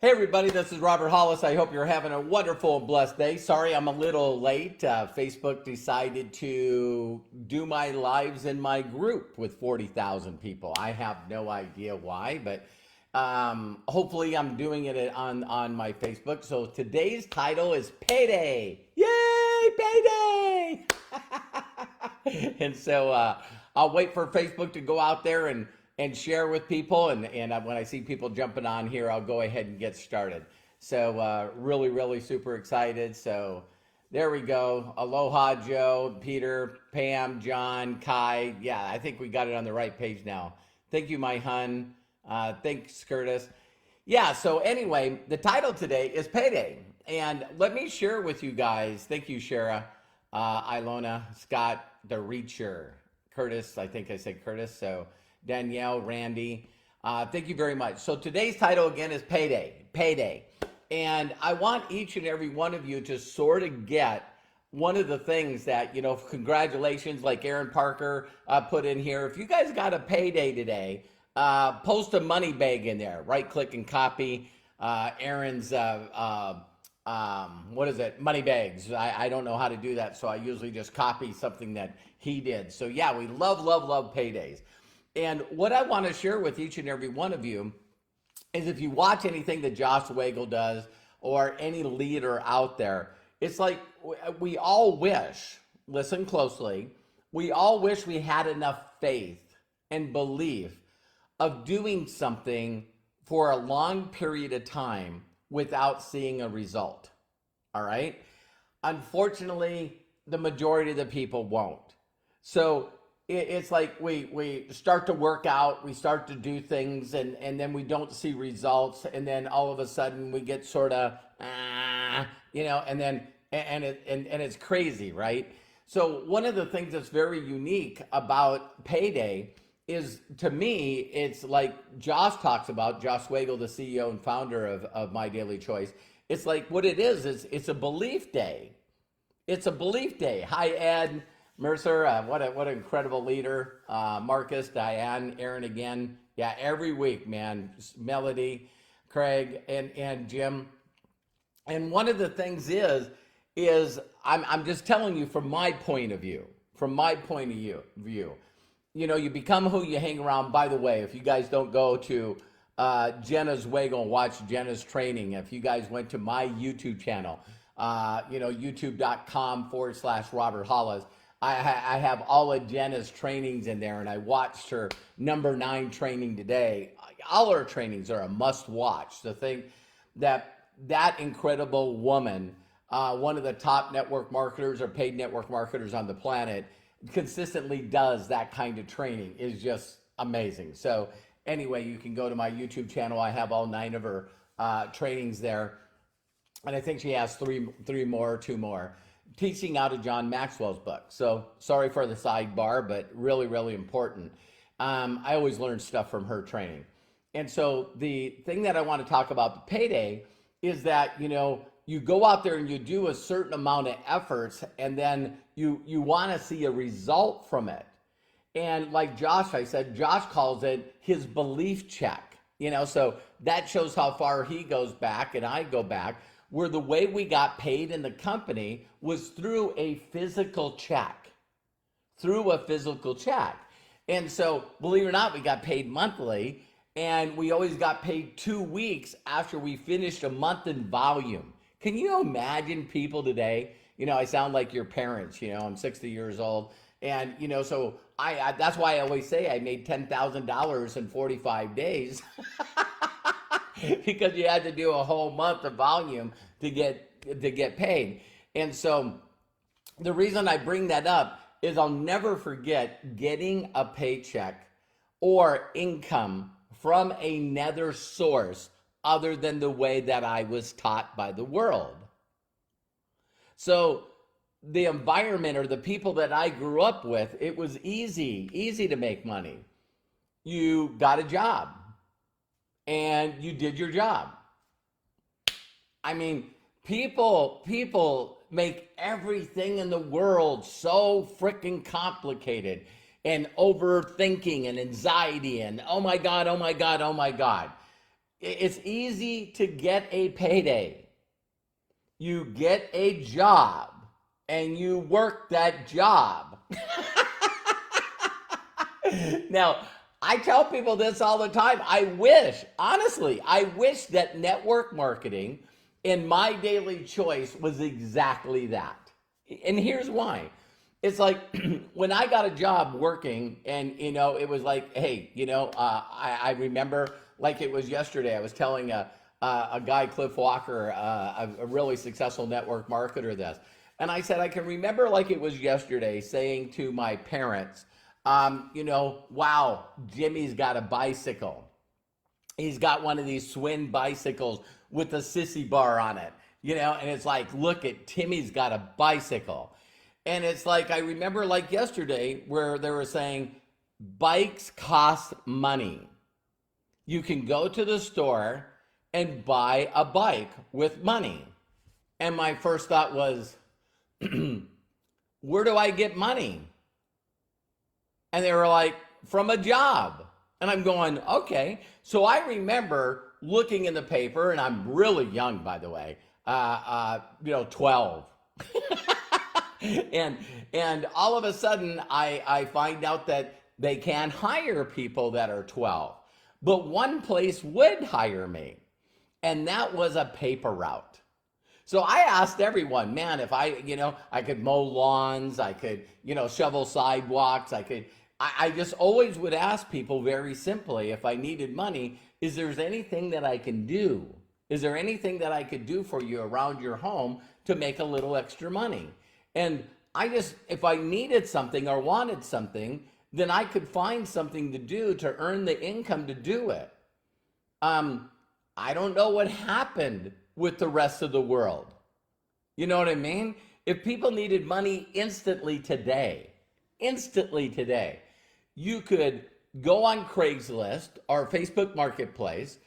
Hey everybody, this is Robert Hollis. I hope you're having a wonderful and blessed day. Sorry I'm a little late. Facebook decided to do my lives in my group with 40,000 people. I have no idea why, but hopefully I'm doing it on my Facebook. So today's title is Payday. Yay, Payday! And so I'll wait for Facebook to go out there and share with people. And when I see people jumping on here, I'll go ahead and get started. So really super excited. So there we go. Aloha, Joe, Peter, Pam, John, Kai. Yeah, I think we got it on the right page now. Thank you, my hun. Thanks, Curtis. Yeah, so anyway, the title today is Payday. And let me share with you guys. Thank you, Shara, Ilona, Scott, the Reacher, Curtis. I think I said Curtis. So Danielle, Randy, thank you very much. So today's title again is Payday. And I want each and every one of you to sort of get one of the things that, congratulations, like Aaron Parker put in here. If you guys got a payday today, post a money bag in there, right click and copy Aaron's, what is it? Money bags. I don't know how to do that. So I usually just copy something that he did. So yeah, we love paydays. And what I want to share with each and every one of you is if you watch anything that Josh Wagel does or any leader out there, it's like we all wish, listen closely, we all wish we had enough faith and belief of doing something for a long period of time without seeing a result. All right? Unfortunately, the majority of the people won't. So it's like we start to work out, we start to do things, and then we don't see results, and then all of a sudden we get sort of, and it's crazy, right? So one of the things that's very unique about Payday is, to me, it's like Josh talks about, Josh Wagel, the CEO and founder of My Daily Choice. It's like what it is it's a belief day. It's a belief day. Hi, Ed. Mercer, what an incredible leader. Marcus, Diane, Aaron again. Yeah, every week, man. Melody, Craig, and Jim. And one of the things is I'm just telling you from my point of view. You become who you hang around. By the way, if you guys don't go to Jenna's Wagel and watch Jenna's training, if you guys went to my YouTube channel, youtube.com/Robert Hollis, I have all of Jenna's trainings in there, and I watched her number 9 training today. All her trainings are a must watch. The thing that incredible woman, one of the top network marketers or paid network marketers on the planet, consistently does that kind of training is just amazing. So anyway, you can go to my YouTube channel. I have all 9 of her trainings there. And I think she has 2 more. Teaching out of John Maxwell's book. So sorry for the sidebar, but really important. I always learn stuff from her training. And so the thing that I want to talk about, the Payday, is that, you go out there and you do a certain amount of efforts, and then you want to see a result from it. And like Josh, I said, Josh calls it his belief check. So that shows how far he goes back and I go back, where the way we got paid in the company was through a physical check. And so, believe it or not, we got paid monthly, and we always got paid 2 weeks after we finished a month in volume. Can you imagine people today? I sound like your parents, I'm 60 years old. And, so I that's why I always say I made $10,000 in 45 days. Because you had to do a whole month of volume to get paid. And so the reason I bring that up is I'll never forget getting a paycheck or income from another source other than the way that I was taught by the world. So the environment or the people that I grew up with, it was easy to make money. You got a job and you did your job. I mean, people make everything in the world so freaking complicated, and overthinking and anxiety and oh my God. It's easy to get a payday. You get a job and you work that job. Now, I tell people this all the time. Honestly, I wish that network marketing in my daily choice was exactly that. And here's why. It's like when I got a job working, and it was like, hey, I remember like it was yesterday. I was telling a guy, Cliff Walker, a really successful network marketer, this, and I said I can remember like it was yesterday, saying to my parents, wow, Jimmy's got a bicycle. He's got one of these Swin bicycles with a sissy bar on it, and it's like, look at Timmy's got a bicycle. And it's like, I remember like yesterday where they were saying bikes cost money. You can go to the store and buy a bike with money. And my first thought was, where do I get money? And they were like, from a job. And I'm going, okay. So I remember looking in the paper, and I'm really young, by the way, 12. And all of a sudden, I find out that they can hire people that are 12. But one place would hire me, and that was a paper route. So I asked everyone, man, if I could mow lawns, I could, shovel sidewalks, I just always would ask people very simply, if I needed money, is there anything that I can do? Is there anything that I could do for you around your home to make a little extra money? And if I needed something or wanted something, then I could find something to do to earn the income to do it. I don't know what happened with the rest of the world. You know what I mean? If people needed money instantly today, you could go on Craigslist or Facebook Marketplace.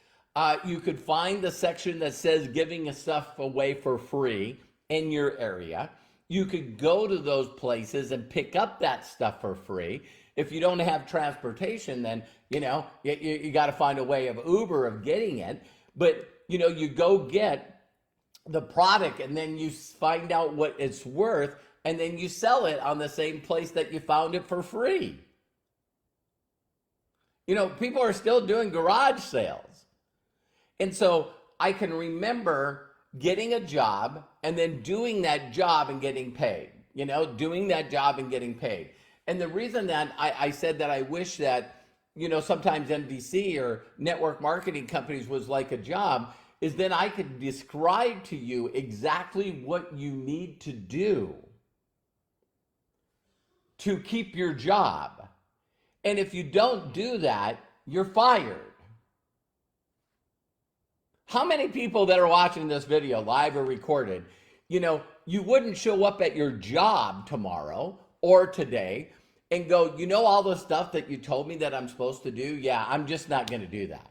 You could find the section that says giving stuff away for free in your area. You could go to those places and pick up that stuff for free. If you don't have transportation, then, you got to find a way of Uber of getting it. But, you go get the product and then you find out what it's worth, and then you sell it on the same place that you found it for free. People are still doing garage sales. And so I can remember getting a job and then doing that job and getting paid, doing that job and getting paid. And the reason that I said that I wish that, sometimes MDC or network marketing companies was like a job is then I could describe to you exactly what you need to do to keep your job. And if you don't do that, you're fired. How many people that are watching this video, live or recorded, you wouldn't show up at your job tomorrow or today and go, all the stuff that you told me that I'm supposed to do? Yeah, I'm just not going to do that.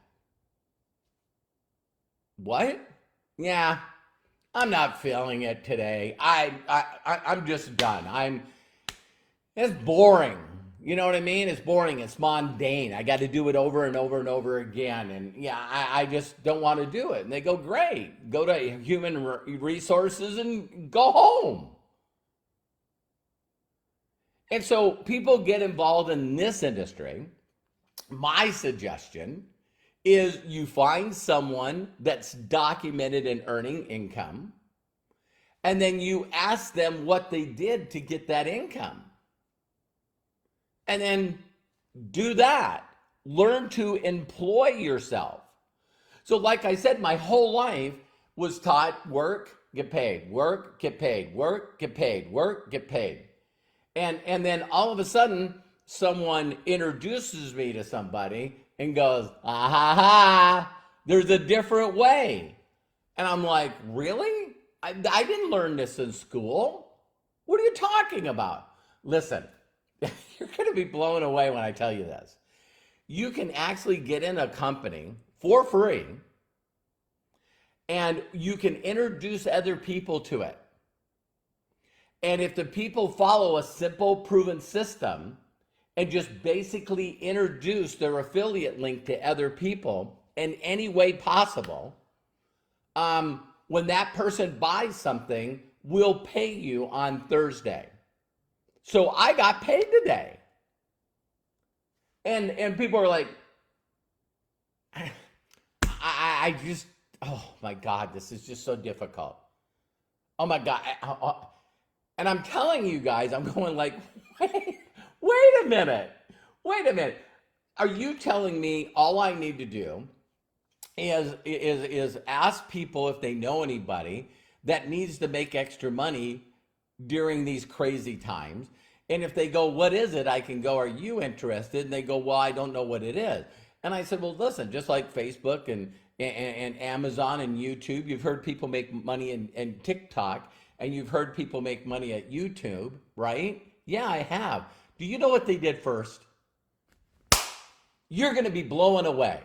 What? Yeah, I'm not feeling it today. I'm just done. It's boring. You know what I mean? It's boring. It's mundane. I got to do it over and over and over again. And yeah, I just don't want to do it. And they go, great. Go to human resources and go home. And so people get involved in this industry. My suggestion is you find someone that's documented in earning income, and then you ask them what they did to get that income. And then do that. Learn to employ yourself. So like I said, my whole life was taught work, get paid, work, get paid, work, get paid, work, get paid. And then all of a sudden, someone introduces me to somebody and goes, there's a different way. And I'm like, really? I didn't learn this in school. What are you talking about? Listen, you're going to be blown away when I tell you this. You can actually get in a company for free, and you can introduce other people to it. And if the people follow a simple, proven system and just basically introduce their affiliate link to other people, in any way possible, when that person buys something, we'll pay you on Thursday. So I got paid today. And people are like, I just, oh my God, this is just so difficult. Oh my God. And I'm telling you guys, I'm going like, wait a minute. Are you telling me all I need to do is ask people if they know anybody that needs to make extra money during these crazy times? And if they go, what is it? I can go, are you interested? And they go, well, I don't know what it is. And I said, well, listen, just like Facebook and Amazon and YouTube, you've heard people make money in TikTok, and you've heard people make money at YouTube, right? Yeah, I have. Do you know what they did first? You're going to be blown away.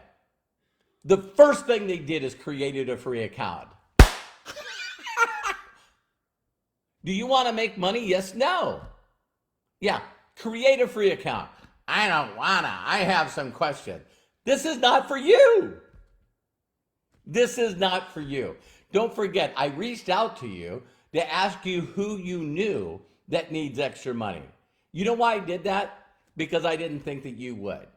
The first thing they did is created a free account. Do you want to make money? Yes, no. Yeah, create a free account. I don't wanna. I have some questions. This is not for you. This is not for you. Don't forget, I reached out to you to ask you who you knew that needs extra money. You know why I did that? Because I didn't think that you would.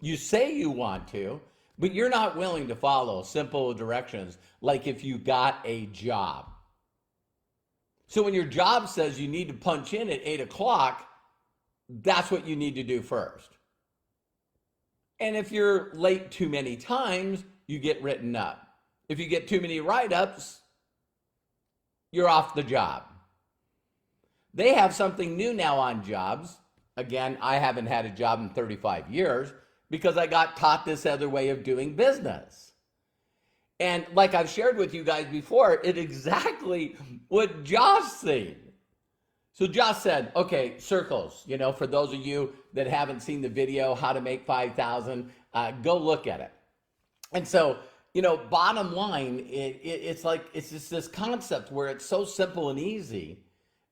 You say you want to, but you're not willing to follow simple directions like if you got a job. So when your job says you need to punch in at 8 o'clock, that's what you need to do first. And if you're late too many times, you get written up. If you get too many write-ups, you're off the job. They have something new now on jobs. Again, I haven't had a job in 35 years because I got taught this other way of doing business. And like I've shared with you guys before, it's exactly what Josh said. So Josh said, okay, circles, for those of you that haven't seen the video, how to make 5,000, go look at it. And so, bottom line, it's just this concept where it's so simple and easy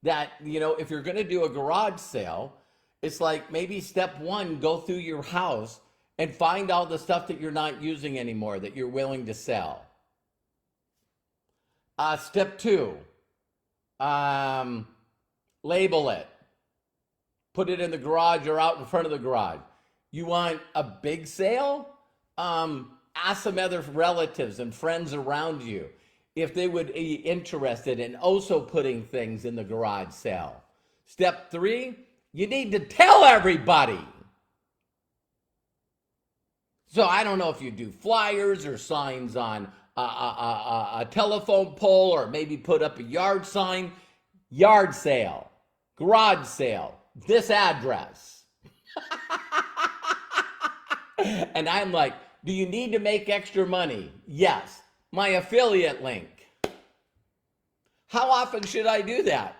that, if you're going to do a garage sale, it's like maybe step one, go through your house and find all the stuff that you're not using anymore that you're willing to sell. Step two, label it. Put it in the garage or out in front of the garage. You want a big sale? Ask some other relatives and friends around you if they would be interested in also putting things in the garage sale. Step three, you need to tell everybody. So I don't know if you do flyers or signs on a telephone pole or maybe put up a yard sign. Yard sale, garage sale, this address. And I'm like, do you need to make extra money? Yes. My affiliate link. How often should I do that?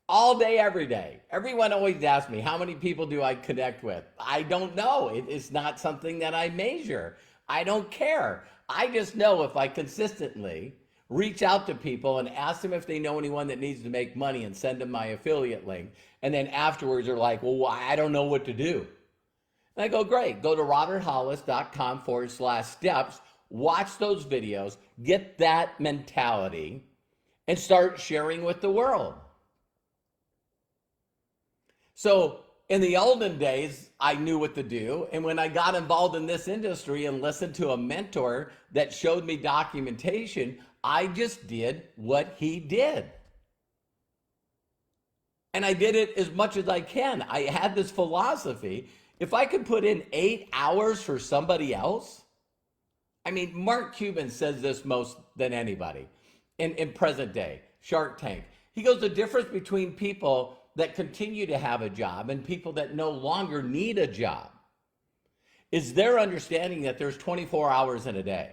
All day, every day. Everyone always asks me, how many people do I connect with? I don't know. It's not something that I measure. I don't care. I just know if I consistently reach out to people and ask them if they know anyone that needs to make money and send them my affiliate link. And then afterwards they're like, well, I don't know what to do. And I go, great. Go to roberthollis.com/steps, watch those videos, get that mentality, and start sharing with the world. So in the olden days, I knew what to do. And when I got involved in this industry and listened to a mentor that showed me documentation, I just did what he did. And I did it as much as I can. I had this philosophy. If I could put in 8 hours for somebody else, Mark Cuban says this most than anybody in present day, Shark Tank. He goes, the difference between people that continue to have a job and people that no longer need a job is their understanding that there's 24 hours in a day.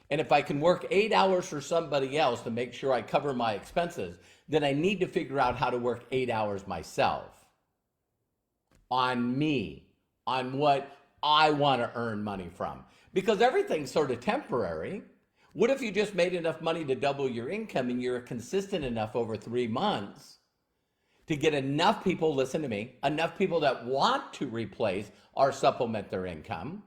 And if I can work 8 hours for somebody else to make sure I cover my expenses, then I need to figure out how to work 8 hours myself on me, on what I want to earn money from. Because everything's sort of temporary. What if you just made enough money to double your income and you're consistent enough over 3 months to get enough people, listen to me, enough people that want to replace or supplement their income?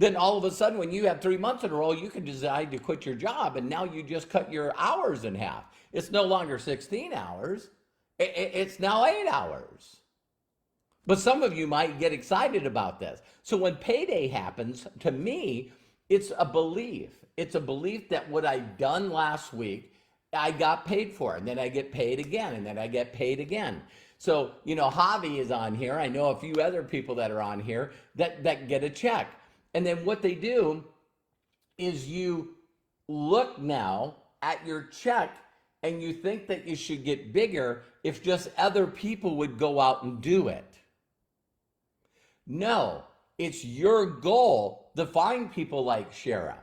Then all of a sudden, when you have 3 months in a row, you can decide to quit your job, and now you just cut your hours in half. It's no longer 16 hours. It's now 8 hours. But some of you might get excited about this. So when payday happens, to me, it's a belief. It's a belief that what I've done last week, I got paid for, and then I get paid again, and then I get paid again. So, Javi is on here. I know a few other people that are on here that get a check. And then what they do is you look now at your check and you think that you should get bigger if just other people would go out and do it. No, it's your goal to find people like Shara.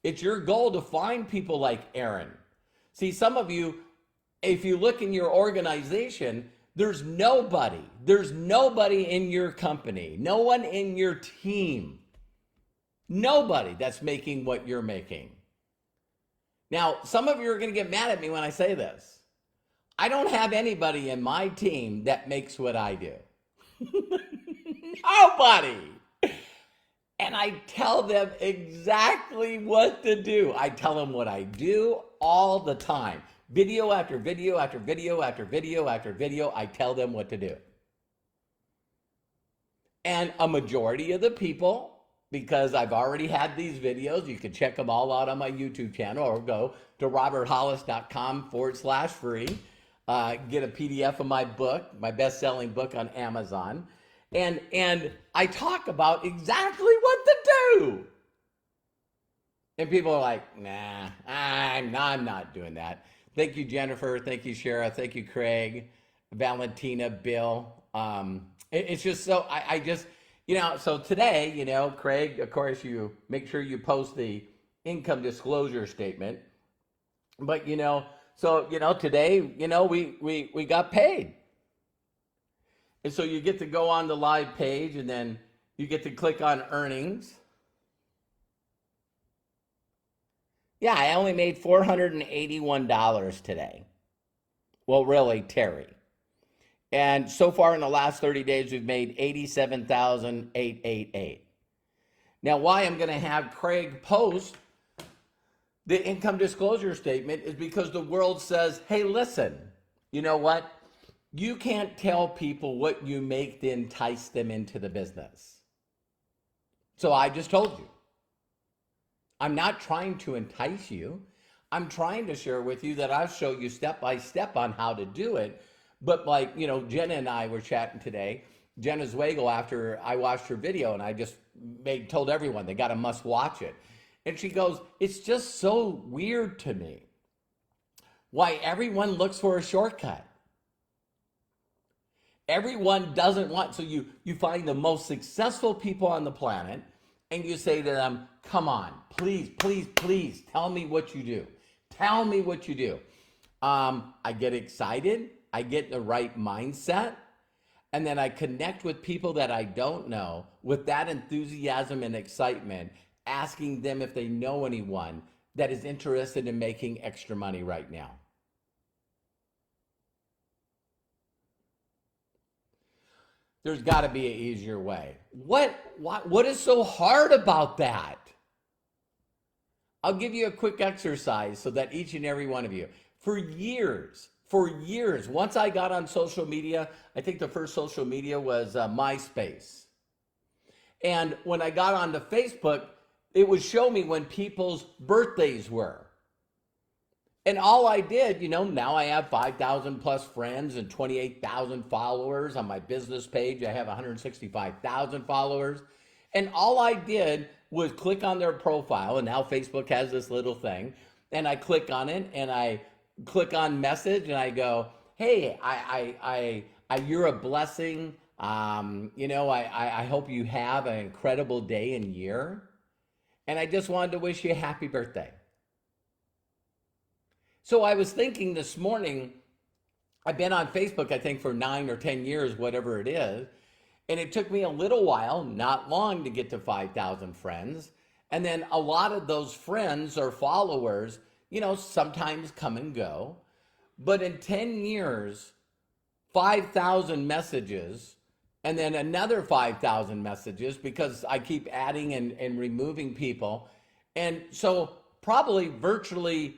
It's your goal to find people like Aaron. See, some of you, if you look in your organization, there's nobody in your company, no one in your team, nobody that's making what you're making. Now, some of you are going to get mad at me when I say this. I don't have anybody in my team that makes what I do. Nobody. And I tell them exactly what to do. I tell them what I do all the time. Video after video after video after video after video, I tell them what to do. And a majority of the people, because I've already had these videos, you can check them all out on my YouTube channel or go to roberthollis.com/free. Get a PDF of my book, my best-selling book on Amazon. And I talk about exactly what to do. And people are like, nah, I'm not doing that. Thank you, Jennifer. Thank you, Shara. Thank you, Craig, Valentina, Bill. It's just so, I just, so today, Craig, of course, you make sure you post the income disclosure statement. But, today, we got paid. And so you get to go on the live page and then you get to click on earnings. Yeah, I only made $481 today. Well, really, Terry. And so far in the last 30 days, we've made $87,888. Now, why I'm going to have Craig post the income disclosure statement is because the world says, hey, listen, you know what? You can't tell people what you make to entice them into the business. So I just told you. I'm not trying to entice you. I'm trying to share with you that I'll show you step by step on how to do it. But like, Jenna and I were chatting today. Jenna Zweigel, after I watched her video, and I just told everyone they got to must watch it. And she goes, it's just so weird to me why everyone looks for a shortcut. Everyone doesn't want, so you find the most successful people on the planet and you say to them, come on, please, please, please, tell me what you do. Tell me what you do. I get excited, I get the right mindset, and then I connect with people that I don't know with that enthusiasm and excitement, asking them if they know anyone that is interested in making extra money right now. There's got to be an easier way. What is so hard about that? I'll give you a quick exercise so that each and every one of you, for years, once I got on social media, I think the first social media was MySpace. And when I got onto Facebook, it would show me when people's birthdays were. And all I did, now I have 5,000 plus friends and 28,000 followers on my business page. I have 165,000 followers. And all I did was click on their profile. And now Facebook has this little thing. And I click on it and I click on message and I go, hey, you're a blessing. I hope you have an incredible day and year. And I just wanted to wish you a happy birthday. So I was thinking this morning, I've been on Facebook, I think, for 9 or 10 years, whatever it is. And it took me a little while, not long, to get to 5,000 friends. And then a lot of those friends or followers, sometimes come and go. But in 10 years, 5,000 messages and then another 5,000 messages because I keep adding and removing people. And so probably virtually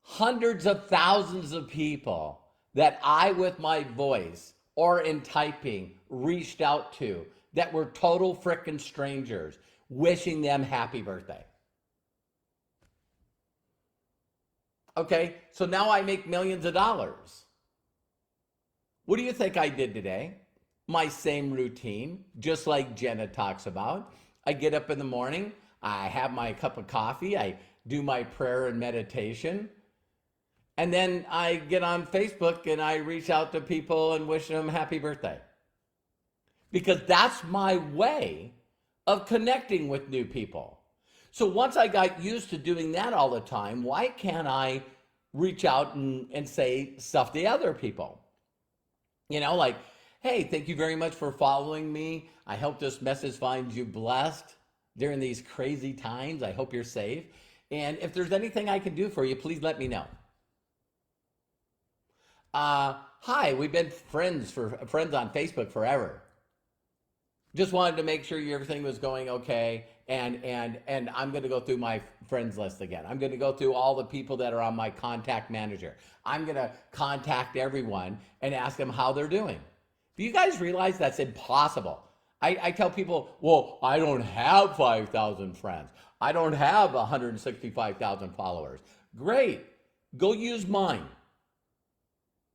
hundreds of thousands of people that I, with my voice or in typing, reached out to that were total frickin' strangers, wishing them happy birthday. Okay, so now I make millions of dollars. What do you think I did today? My same routine, just like Jenna talks about. I get up in the morning, I have my cup of coffee, I do my prayer and meditation, and then I get on Facebook and I reach out to people and wish them happy birthday. Because that's my way of connecting with new people. So once I got used to doing that all the time, why can't I reach out and say stuff to other people? You know, like, hey, thank you very much for following me. I hope this message finds you blessed during these crazy times. I hope you're safe. And if there's anything I can do for you, please let me know. Hi, we've been friends on Facebook forever. Just wanted to make sure everything was going okay. And I'm going to go through my friends list again. I'm going to go through all the people that are on my contact manager. I'm going to contact everyone and ask them how they're doing. Do you guys realize that's impossible? I tell people, well, I don't have 5,000 friends. I don't have 165,000 followers. Great. Go use mine.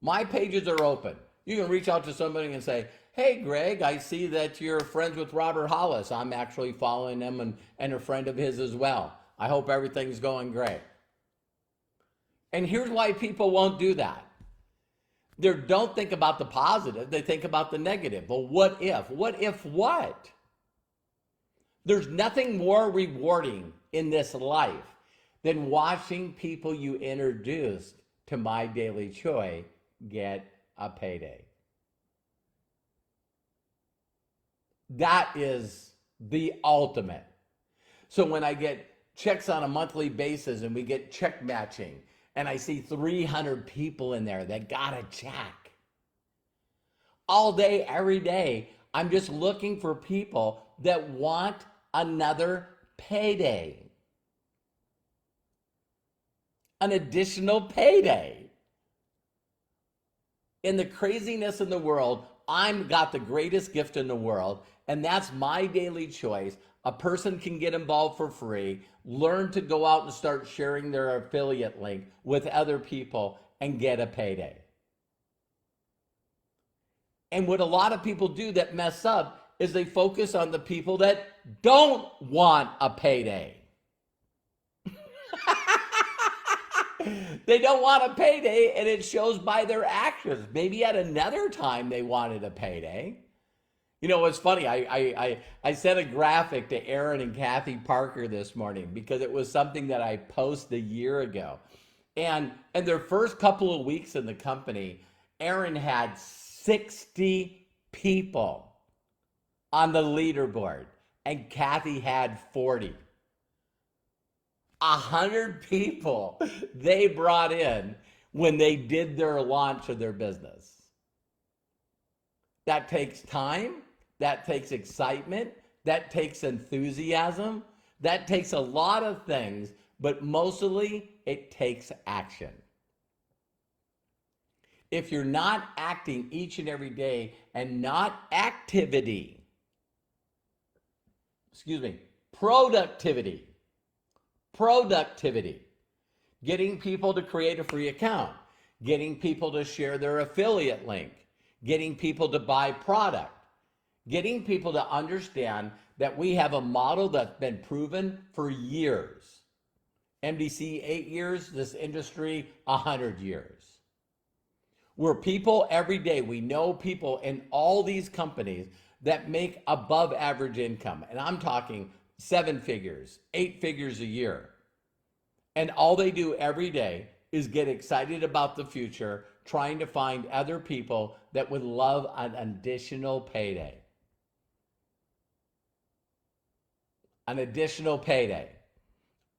My pages are open. You can reach out to somebody and say, hey, Greg, I see that you're friends with Robert Hollis. I'm actually following him and a friend of his as well. I hope everything's going great. And here's why people won't do that. They don't think about the positive. They think about the negative. Well, what if? What if what? There's nothing more rewarding in this life than watching people you introduced to My Daily Joy get a payday. That is the ultimate. So when I get checks on a monthly basis and we get check matching and I see 300 people in there that got a check all day, every day, I'm just looking for people that want another payday. An additional payday. In the craziness in the world, I've got the greatest gift in the world, and that's my daily choice. A person can get involved for free, learn to go out and start sharing their affiliate link with other people and get a payday. And what a lot of people do that mess up is they focus on the people that don't want a payday. They don't want a payday, and it shows by their actions. Maybe at another time they wanted a payday. You know, it's funny. I sent a graphic to Aaron and Kathy Parker this morning because it was something that I posted a year ago. And their first couple of weeks in the company, Aaron had 60 people on the leaderboard, and Kathy had 40. 100 people they brought in when they did their launch of their business. That takes time, that takes excitement, that takes enthusiasm, that takes a lot of things, but mostly it takes action. If you're not acting each and every day and not activity, productivity, getting people to create a free account, getting people to share their affiliate link, getting people to buy product, getting people to understand that we have a model that's been proven for years. MDC 8 years, this industry 100 years. Where people every day, we know people in all these companies that make above average income. And I'm talking 7 figures, 8 figures a year. And all they do every day is get excited about the future, trying to find other people that would love an additional payday. An additional payday.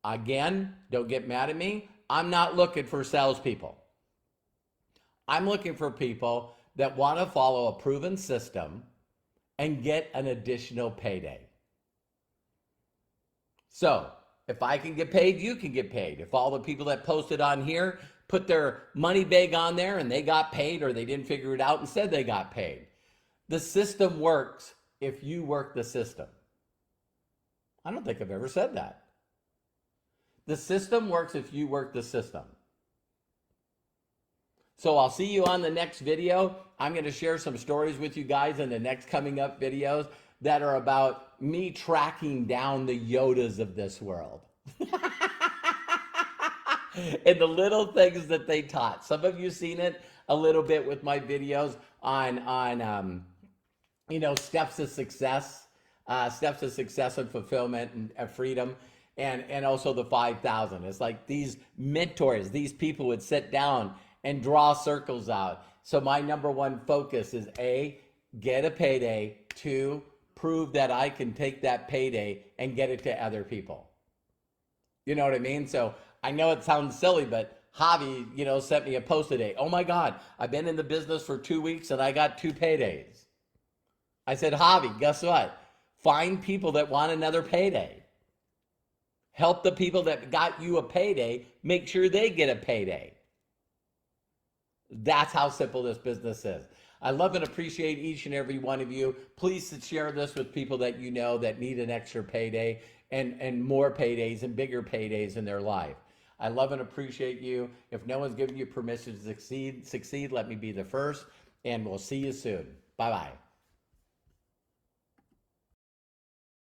Again, don't get mad at me. I'm not looking for salespeople. I'm looking for people that want to follow a proven system and get an additional payday. So if I can get paid, you can get paid. If all the people that posted on here put their money bag on there and they got paid, or they didn't figure it out and said they got paid. The system works if you work the system. I don't think I've ever said that. The system works if you work the system. So I'll see you on the next video. I'm going to share some stories with you guys in the next coming up videos that are about me tracking down the Yodas of this world. And the little things that they taught. Some of you seen it a little bit with my videos on steps to success, and fulfillment and freedom. And also the 5,000. It's like these mentors, these people would sit down and draw circles out. So my number one focus is A, get a payday. 2, prove that I can take that payday and get it to other people. You know what I mean? So I know it sounds silly, but Javi, sent me a post today. Oh my God, I've been in the business for 2 weeks and I got 2 paydays. I said, Javi, guess what? Find people that want another payday. Help the people that got you a payday, make sure they get a payday. That's how simple this business is. I love and appreciate each and every one of you. Please share this with people that you know that need an extra payday and more paydays and bigger paydays in their life. I love and appreciate you. If no one's giving you permission to succeed, let me be the first, and we'll see you soon. Bye-bye.